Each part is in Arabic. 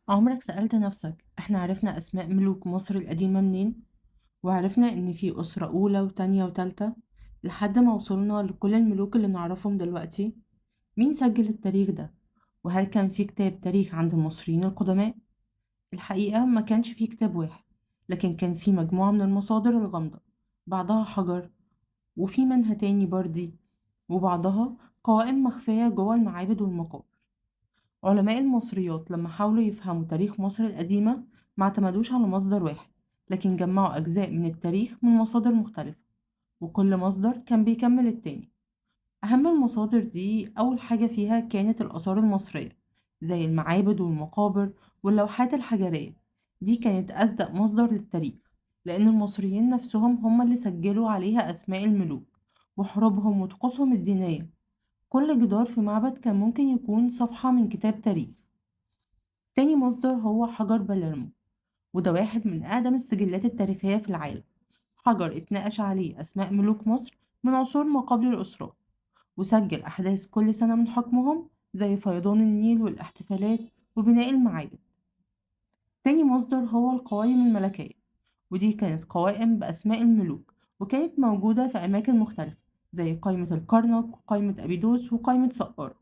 عمرك سألت نفسك إحنا عرفنا أسماء ملوك مصر القديمة منين؟ وعرفنا إن في أسرة أولى وتانية وتالتة لحد ما وصلنا لكل الملوك اللي نعرفهم دلوقتي؟ مين سجل التاريخ ده؟ وهل كان في كتاب تاريخ عند المصريين القدماء؟ الحقيقة ما كانش في كتاب واحد، لكن كان في مجموعة من المصادر الغامضة، بعضها حجر وفي منها تاني بردي، وبعضها قوائم مخفية جوه المعابد والمقابر. علماء المصريات لما حاولوا يفهموا تاريخ مصر القديمة ما اعتمدوش على مصدر واحد، لكن جمعوا أجزاء من التاريخ من مصادر مختلفة، وكل مصدر كان بيكمل التاني. أهم المصادر دي أول حاجة فيها كانت الآثار المصرية، زي المعابد والمقابر واللوحات الحجرية. دي كانت أصدق مصدر للتاريخ، لأن المصريين نفسهم هم اللي سجلوا عليها أسماء الملوك وحروبهم وطقوسهم الدينية. كل جدار في معبد كان ممكن يكون صفحة من كتاب تاريخ. تاني مصدر هو حجر باليرمو، وده واحد من أقدم السجلات التاريخية في العالم. حجر اتنقش عليه أسماء ملوك مصر من عصور ما قبل الأسرة، وسجل أحداث كل سنة من حكمهم زي فيضان النيل والاحتفالات وبناء المعابد. تاني مصدر هو القوائم الملكية، ودي كانت قوائم بأسماء الملوك، وكانت موجودة في أماكن مختلفة زي قائمة الكرنك وقائمة أبيدوس وقائمة سقارة.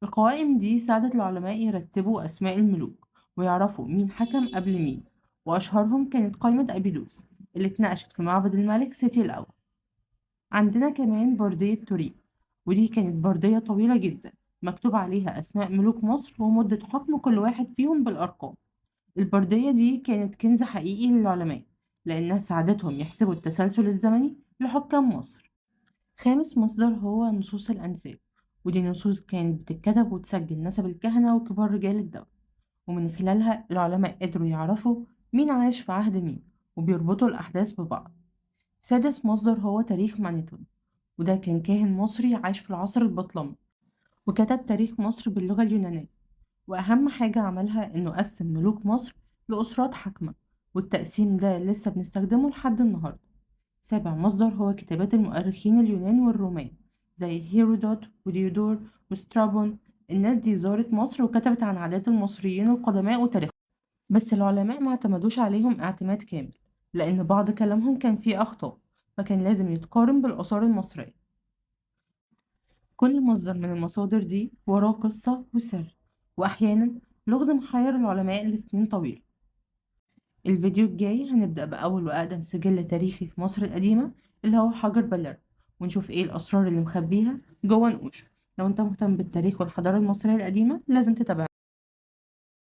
القوائم دي ساعدت العلماء يرتبوا أسماء الملوك ويعرفوا مين حكم قبل مين، وأشهرهم كانت قائمة أبيدوس اللي اتناقشت في معبد الملك سيتي الأول. عندنا كمان بردية تورين، ودي كانت بردية طويلة جدا مكتوب عليها أسماء ملوك مصر ومدة حكم كل واحد فيهم بالأرقام. البردية دي كانت كنز حقيقي للعلماء، لأنها ساعدتهم يحسبوا التسلسل الزمني لحكام مصر. خامس مصدر هو نصوص الأنساب، ودي نصوص كانت بتتكتب وتسجل نسب الكهنة وكبار رجال الدولة، ومن خلالها العلماء قدروا يعرفوا مين عاش في عهد مين وبيربطوا الأحداث ببعض. سادس مصدر هو تاريخ مانيتون، وده كان كاهن مصري عاش في العصر البطلمي وكتب تاريخ مصر باللغة اليونانية. وأهم حاجة عملها إنه قسم ملوك مصر لأسرات حاكمة، والتقسيم ده لسه بنستخدمه لحد النهاردة. سابع مصدر هو كتابات المؤرخين اليونان والرومان زي هيرودوت وديودور وسترابون. الناس دي زارت مصر وكتبت عن عادات المصريين القدماء وتاريخهم، بس العلماء ما اعتمدوش عليهم اعتماد كامل، لأن بعض كلامهم كان فيه أخطاء، فكان لازم يتقارن بالآثار المصرية. كل مصدر من المصادر دي وراه قصة وسر، وأحيانا لغز محير العلماء لسنين طويلة. الفيديو الجاي هنبدأ بأول وأقدم سجل تاريخي في مصر القديمة اللي هو حجر بلر، ونشوف ايه الأسرار اللي مخبيها جوه نقوش. لو انت مهتم بالتاريخ والحضارة المصرية القديمة لازم تتابعنا.